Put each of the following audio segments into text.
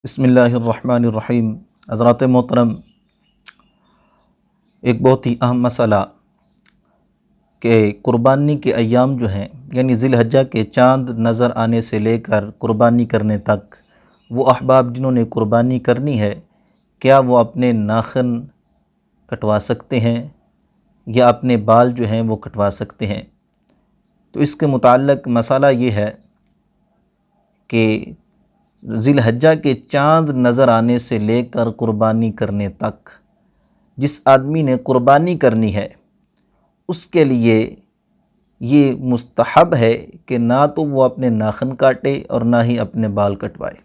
بسم اللہ الرحمن الرحیم۔ حضرات محترم، ایک بہت ہی اہم مسئلہ کہ قربانی کے ایام جو ہیں یعنی ذی الحجہ کے چاند نظر آنے سے لے کر قربانی کرنے تک وہ احباب جنہوں نے قربانی کرنی ہے کیا وہ اپنے ناخن کٹوا سکتے ہیں یا اپنے بال جو ہیں وہ کٹوا سکتے ہیں؟ تو اس کے متعلق مسئلہ یہ ہے کہ ذی الحجہ کے چاند نظر آنے سے لے کر قربانی کرنے تک جس آدمی نے قربانی کرنی ہے اس کے لیے یہ مستحب ہے کہ نہ تو وہ اپنے ناخن کاٹے اور نہ ہی اپنے بال کٹوائے،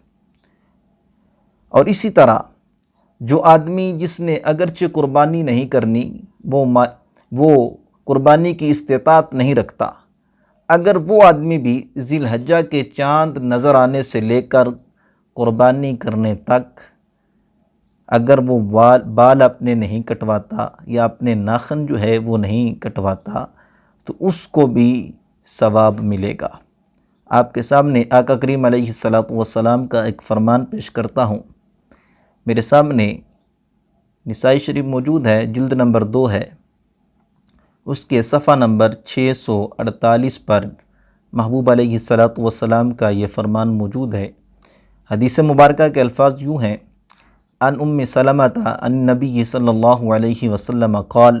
اور اسی طرح جو آدمی جس نے اگرچہ قربانی نہیں کرنی وہ قربانی کی استطاعت نہیں رکھتا، اگر وہ آدمی بھی ذی الحجہ کے چاند نظر آنے سے لے کر قربانی کرنے تک اگر وہ بال اپنے نہیں کٹواتا یا اپنے ناخن جو ہے وہ نہیں کٹواتا تو اس کو بھی ثواب ملے گا۔ آپ کے سامنے آقا کریم علیہ السلام کا ایک فرمان پیش کرتا ہوں۔ میرے سامنے نسائی شریف موجود ہے، جلد نمبر 2 ہے، اس کے صفحہ نمبر 648 پر محبوب علیہ السلام کا یہ فرمان موجود ہے۔ حدیث مبارکہ کے الفاظ یوں ہیں: ان ام سلمۃ عن نبی صلی اللہ علیہ وسلم قال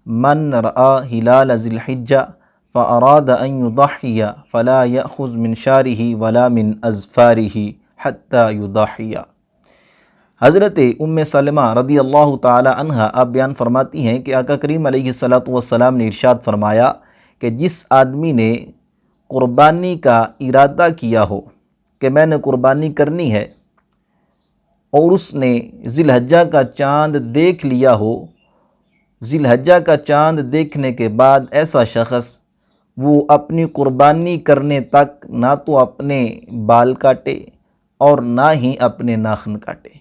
من رأى ہلال ذی الحجہ فاراد ان یضحی فلا یأخذ من شعرہ ولا من اظفارہ حتی یضحی۔ حضرت ام سلمہ رضی اللہ تعالی عنہ آپ بیان فرماتی ہیں کہ آقا کریم علیہ السلام نے ارشاد فرمایا کہ جس آدمی نے قربانی کا ارادہ کیا ہو کہ میں نے قربانی کرنی ہے اور اس نے ذی الحجہ کا چاند دیکھ لیا ہو، ذی الحجہ کا چاند دیکھنے کے بعد ایسا شخص وہ اپنی قربانی کرنے تک نہ تو اپنے بال کاٹے اور نہ ہی اپنے ناخن کاٹے،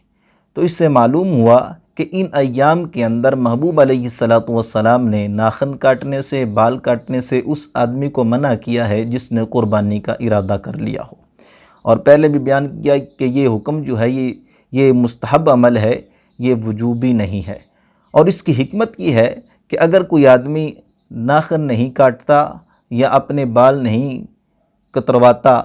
تو اس سے معلوم ہوا کہ ان ایام کے اندر محبوب علیہ السلام نے ناخن کاٹنے سے، بال کاٹنے سے اس آدمی کو منع کیا ہے جس نے قربانی کا ارادہ کر لیا ہو۔ اور پہلے بھی بیان کیا کہ یہ حکم جو ہے یہ مستحب عمل ہے، یہ وجوبی نہیں ہے، اور اس کی حکمت یہ ہے کہ اگر کوئی آدمی ناخن نہیں کاٹتا یا اپنے بال نہیں کترواتا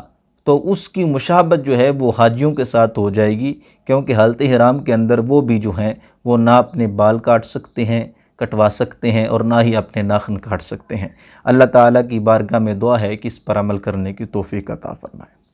تو اس کی مشابہت جو ہے وہ حاجیوں کے ساتھ ہو جائے گی، کیونکہ حالت احرام کے اندر وہ بھی جو ہیں وہ نہ اپنے بال کاٹ سکتے ہیں، کٹوا سکتے ہیں، اور نہ ہی اپنے ناخن کاٹ سکتے ہیں۔ اللہ تعالیٰ کی بارگاہ میں دعا ہے کہ اس پر عمل کرنے کی توفیق عطا فرمائے۔